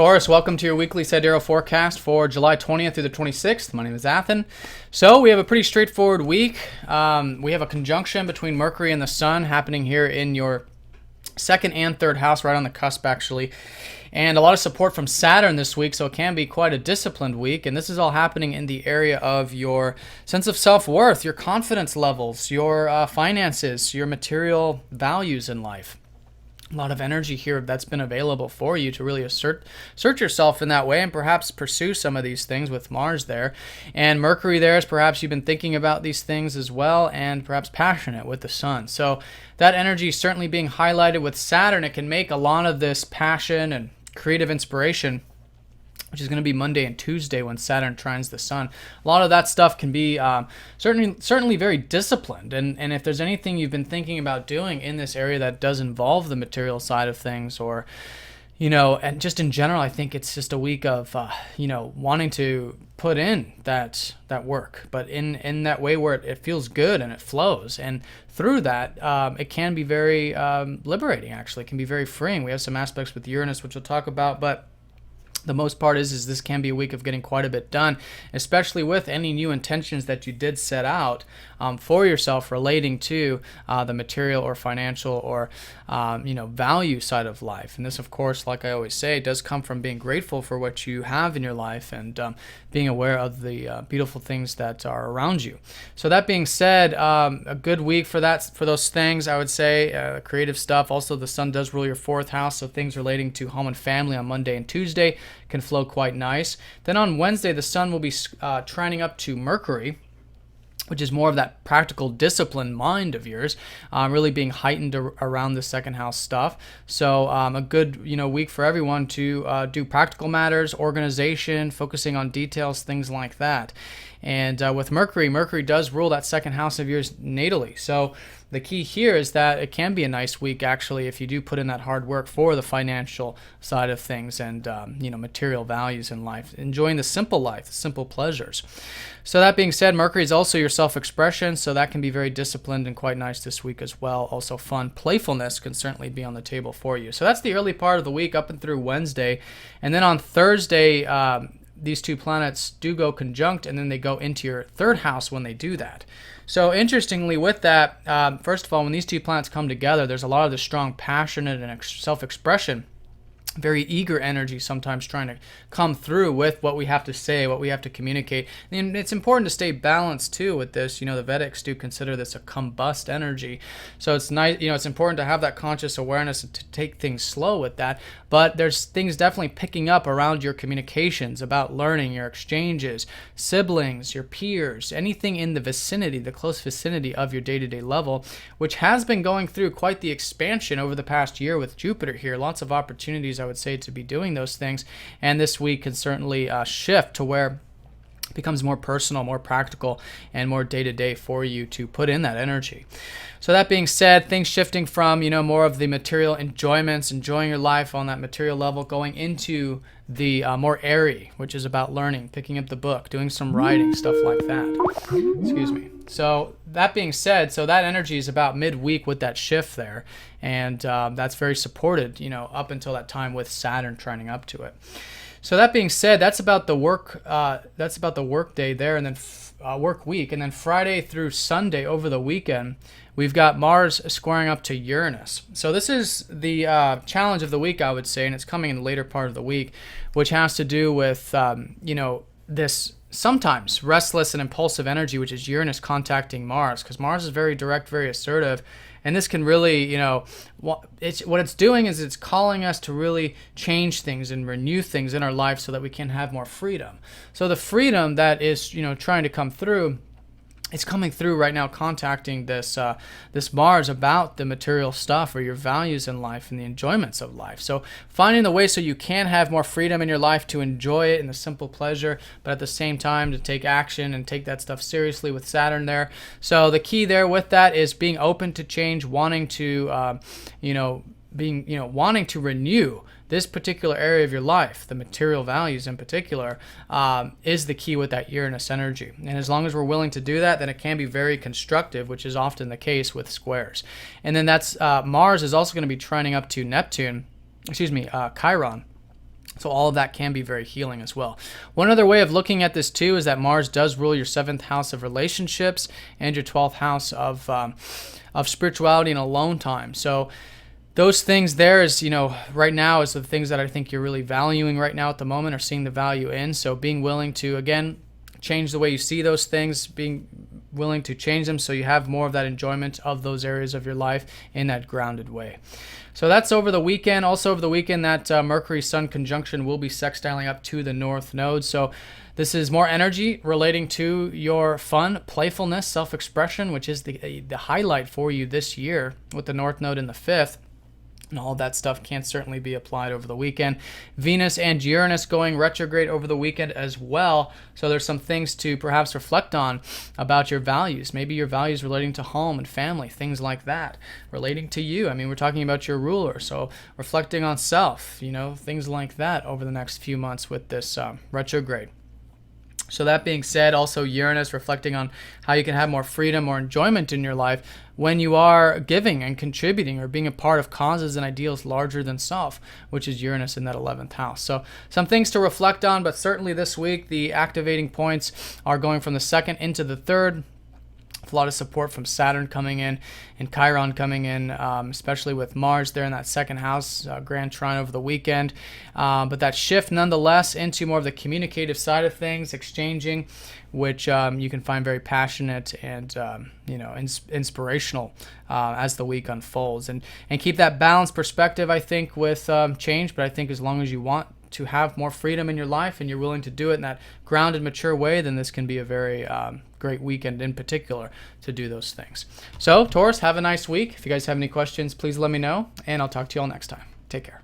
Taurus, welcome to your weekly Sidereal forecast for July 20th through the 26th. My name is Athen. So we have a pretty straightforward week. We have a conjunction between Mercury and the Sun happening here in your second and third house, right on the cusp actually. And a lot of support from Saturn this week, so it can be quite a disciplined week. And this is all happening in the area of your sense of self-worth, your confidence levels, your finances, your material values in life. A lot of energy here that's been available for you to really assert yourself in that way and perhaps pursue some of these things with Mars there. And Mercury there is perhaps you've been thinking about these things as well and perhaps passionate with the Sun. So that energy is certainly being highlighted with Saturn. It can make a lot of this passion and creative inspiration, which is going to be Monday and Tuesday when Saturn trines the Sun. A lot of that stuff can be certainly very disciplined. And if there's anything you've been thinking about doing in this area that does involve the material side of things, or, and just in general, I think it's just a week of, wanting to put in that work, but in that way where it feels good and it flows. And through that, it can be very liberating, actually. It can be very freeing. We have some aspects with Uranus, which we'll talk about, but the most part is this can be a week of getting quite a bit done, especially with any new intentions that you did set out for yourself relating to the material or financial or value side of life. And this, of course, like I always say, does come from being grateful for what you have in your life and being aware of the beautiful things that are around you. So that being said, a good week for those things, I would say, creative stuff. Also, the Sun does rule your fourth house, so things relating to home and family on Monday and Tuesday can flow quite nice. Then on Wednesday, the Sun will be trining up to Mercury, which is more of that practical discipline mind of yours, really being heightened around the second house stuff. So a good week for everyone to do practical matters, organization, focusing on details, things like that. And with Mercury does rule that second house of yours natally. So the key here is that it can be a nice week, actually, if you do put in that hard work for the financial side of things and, material values in life, enjoying the simple life, the simple pleasures. So that being said, Mercury is also your self-expression, so that can be very disciplined and quite nice this week as well. Also fun. Playfulness can certainly be on the table for you. So that's the early part of the week up and through Wednesday. And then on Thursday, these two planets do go conjunct, and then they go into your third house when they do that. So interestingly with that, first of all, when these two planets come together, there's a lot of the strong passionate and self-expression, very eager energy sometimes trying to come through with what we have to say, what we have to communicate. And it's important to stay balanced too with this. The Vedics do consider this a combust energy. So it's nice, it's important to have that conscious awareness and to take things slow with that. But there's things definitely picking up around your communications, about learning, your exchanges, siblings, your peers, anything in the vicinity, the close vicinity of your day-to-day level, which has been going through quite the expansion over the past year with Jupiter here. Lots of opportunities, I would say, to be doing those things. And this week can certainly shift to where it becomes more personal, more practical, and more day-to-day for you to put in that energy. So that being said, things shifting from, more of the material enjoyments, enjoying your life on that material level, going into the more airy, which is about learning, picking up the book, doing some writing, stuff like that. Excuse me. So that being said, so that energy is about midweek with that shift there. And that's very supported, up until that time with Saturn trining up to it. So that being said, that's about the work. That's about the work day there, and then work week, and then Friday through Sunday over the weekend, we've got Mars squaring up to Uranus. So this is the challenge of the week, I would say, and it's coming in the later part of the week, which has to do with this sometimes restless and impulsive energy, which is Uranus contacting Mars, because Mars is very direct, very assertive. And this can really, what it's doing is it's calling us to really change things and renew things in our life so that we can have more freedom. So the freedom that is, trying to come through, it's coming through right now, contacting this Mars about the material stuff or your values in life and the enjoyments of life. So finding the way so you can have more freedom in your life to enjoy it in the simple pleasure, but at the same time to take action and take that stuff seriously with Saturn there. So the key there with that is being open to change, wanting to, wanting to renew this particular area of your life, the material values in particular, is the key with that Uranus energy. And as long as we're willing to do that, then it can be very constructive, which is often the case with squares. And then that's Mars is also going to be trining up to Chiron. So all of that can be very healing as well. One other way of looking at this too is that Mars does rule your 7th house of relationships and your 12th house of spirituality and alone time. So those things there is, right now is the things that I think you're really valuing right now at the moment, or seeing the value in. So being willing to, again, change the way you see those things, being willing to change them so you have more of that enjoyment of those areas of your life in that grounded way. So that's over the weekend. Also over the weekend, that Mercury-Sun conjunction will be sextiling up to the North Node. So this is more energy relating to your fun, playfulness, self-expression, which is the highlight for you this year with the North Node in the 5th. And all of that stuff can certainly be applied over the weekend. Venus and Uranus going retrograde over the weekend as well. So there's some things to perhaps reflect on about your values. Maybe your values relating to home and family, things like that, relating to you. I mean, we're talking about your ruler. So reflecting on self, things like that over the next few months with this retrograde. So that being said, also Uranus reflecting on how you can have more freedom or enjoyment in your life when you are giving and contributing or being a part of causes and ideals larger than self, which is Uranus in that 11th house. So some things to reflect on, but certainly this week the activating points are going from the 2nd into the 3rd. A lot of support from Saturn coming in and Chiron coming in, especially with Mars there in that 2nd house, grand trine over the weekend. But that shift nonetheless into more of the communicative side of things, exchanging, which you can find very passionate and inspirational as the week unfolds. And keep that balanced perspective, I think, with change. But I think as long as you want to have more freedom in your life and you're willing to do it in that grounded, mature way, then this can be a very great weekend in particular to do those things. So, Taurus, have a nice week. If you guys have any questions, please let me know, and I'll talk to you all next time. Take care.